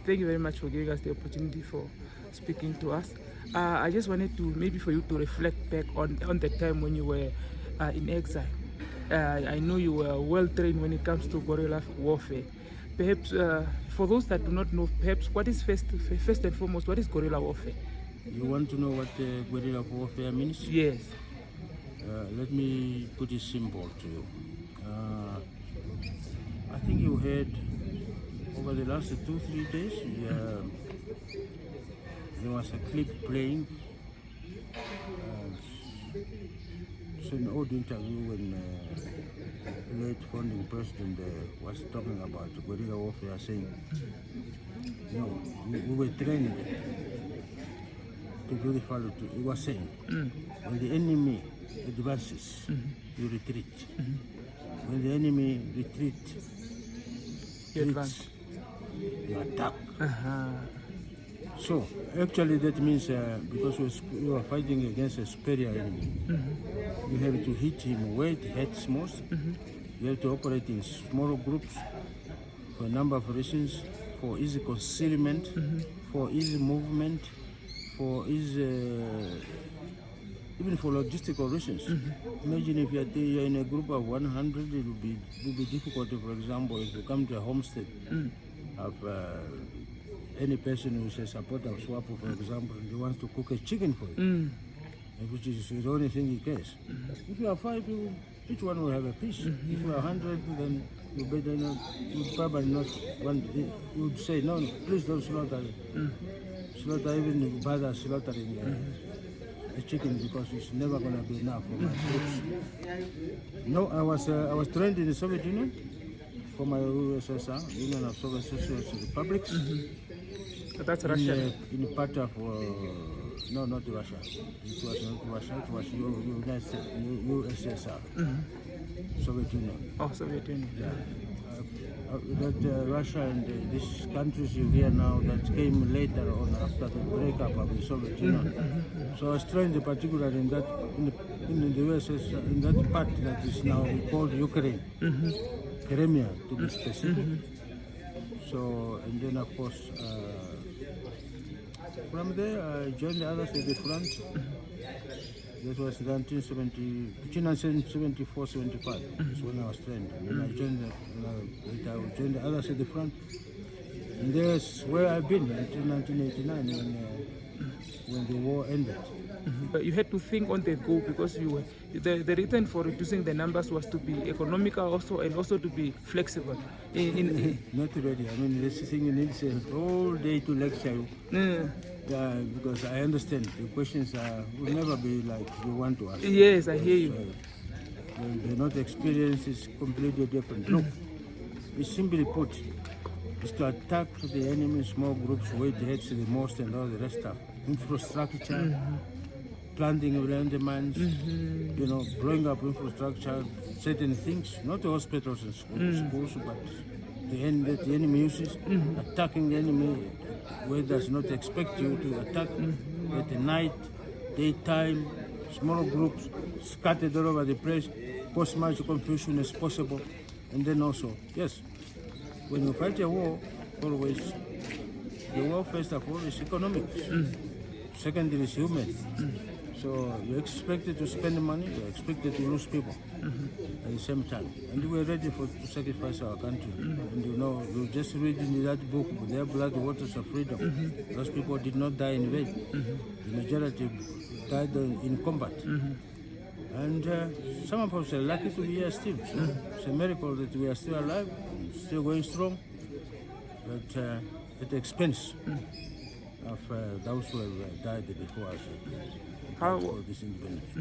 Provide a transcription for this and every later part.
Thank you very much for giving us the opportunity for speaking to us. I just wanted to, maybe for you to reflect back on the time when you were in exile. I know you were well trained when it comes to guerrilla warfare. Perhaps for those that do not know, perhaps what is first and foremost, what is guerrilla warfare? You want to know what guerrilla warfare means? Yes. Let me put it simple to you. I think you heard over the last 2-3 days, there was a clip playing. It's an old interview when the late founding president was talking about guerrilla warfare, saying, you know, we were trained to do the follow. He was saying, when the enemy advances, you retreat. When the enemy retreats, you attack. So actually that means because we are fighting against a superior enemy, you have to hit him where it hurts most. You have to operate in smaller groups for a number of reasons, for easy concealment, for easy movement, for easy even for logistical reasons. Imagine if you're in a group of 100, it will be difficult. For example, if you come to a homestead of any person who is a supporter of SWAPO, for example, and he wants to cook a chicken for you, which is the only thing he cares. If you are 5, each one will have a piece. If you are 100, then you better not, you probably not want, you would say, no, please don't slaughter even bother slaughtering a chicken, because it's never going to be enough for my troops. No, I was trained in the Soviet Union for my USSR, Union of Soviet Socialist Republics. That's Russia. In part of no, not Russia. It was not Russia. It was USSR, Soviet Union. Oh, Soviet Union. Yeah. That Russia and these countries you hear now that came later on after the breakup of the Soviet Union. So I was trained particularly in that in the USSR, in that part that is now called Ukraine, Crimea to be specific. So and then of course from there I joined the others at the front. That was between 1974-75. That's when I was trained. And then I joined the others at the front. And that's where I've been until 1989 when the war ended. But you had to think on the go, because the reason for reducing the numbers was to be economical also, and also to be flexible. Not really. I mean, this thing you need a whole day to lecture you. Yeah, because I understand the questions will never be like you want to ask. Yes, I hear you. The not experience is completely different. Look, it's simply put, is to attack the enemy in small groups where it hurts the most and all the rest of infrastructure, planting around the mines, you know, blowing up infrastructure, certain things, not the hospitals and schools, but the enemy uses, attacking the enemy where it does not expect you to attack at the night, daytime, small groups, scattered all over the place, cause much confusion as possible. And then also, yes, when you fight a war, always, the war first of all is economics. Secondly is human. So you're expected to spend money, you're expected to lose people at the same time. And we're ready to sacrifice our country. And you know, you just read in that book, Their Blood, Waters of Freedom. Those people did not die in vain. The majority died in combat. And some of us are lucky to be here still. So it's a miracle that we are still alive, still going strong, but at the expense of those who have died before us. For this independence.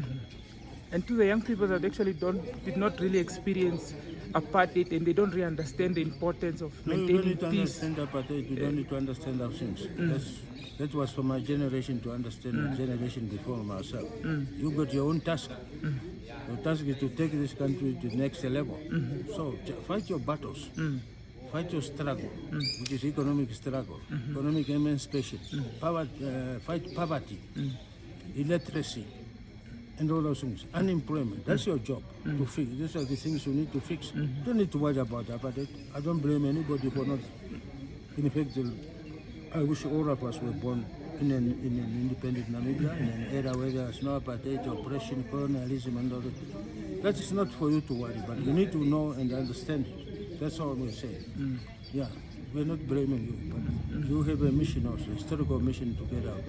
And to the young people that actually did not really experience apartheid, and they don't really understand the importance of maintaining peace. You don't need to understand apartheid, you don't need to understand our things. That was for my generation to understand, the generation before myself. You got your own task. Your task is to take this country to the next level. So fight your battles. Fight your struggle, which is economic struggle, economic emancipation, fight poverty, illiteracy, and all those things. Unemployment, that's your job to fix. These are the things you need to fix. You don't need to worry about apartheid. I don't blame anybody for not, in effect, I wish all of us were born in an independent Namibia, in an era where there was no apartheid, oppression, colonialism, and all that. That is not for you to worry, but you need to know and understand it. That's all we're saying. Yeah, we're not blaming you, but you have a mission also, a historical mission to get out.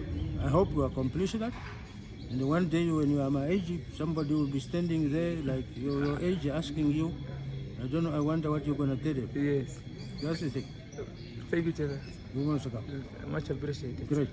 I hope you accomplish that. And one day when you are my age, somebody will be standing there like your age asking you, I don't know, I wonder what you're going to tell him. Yes. That's the thing. Thank you, General. You want to come? Much appreciated. Great.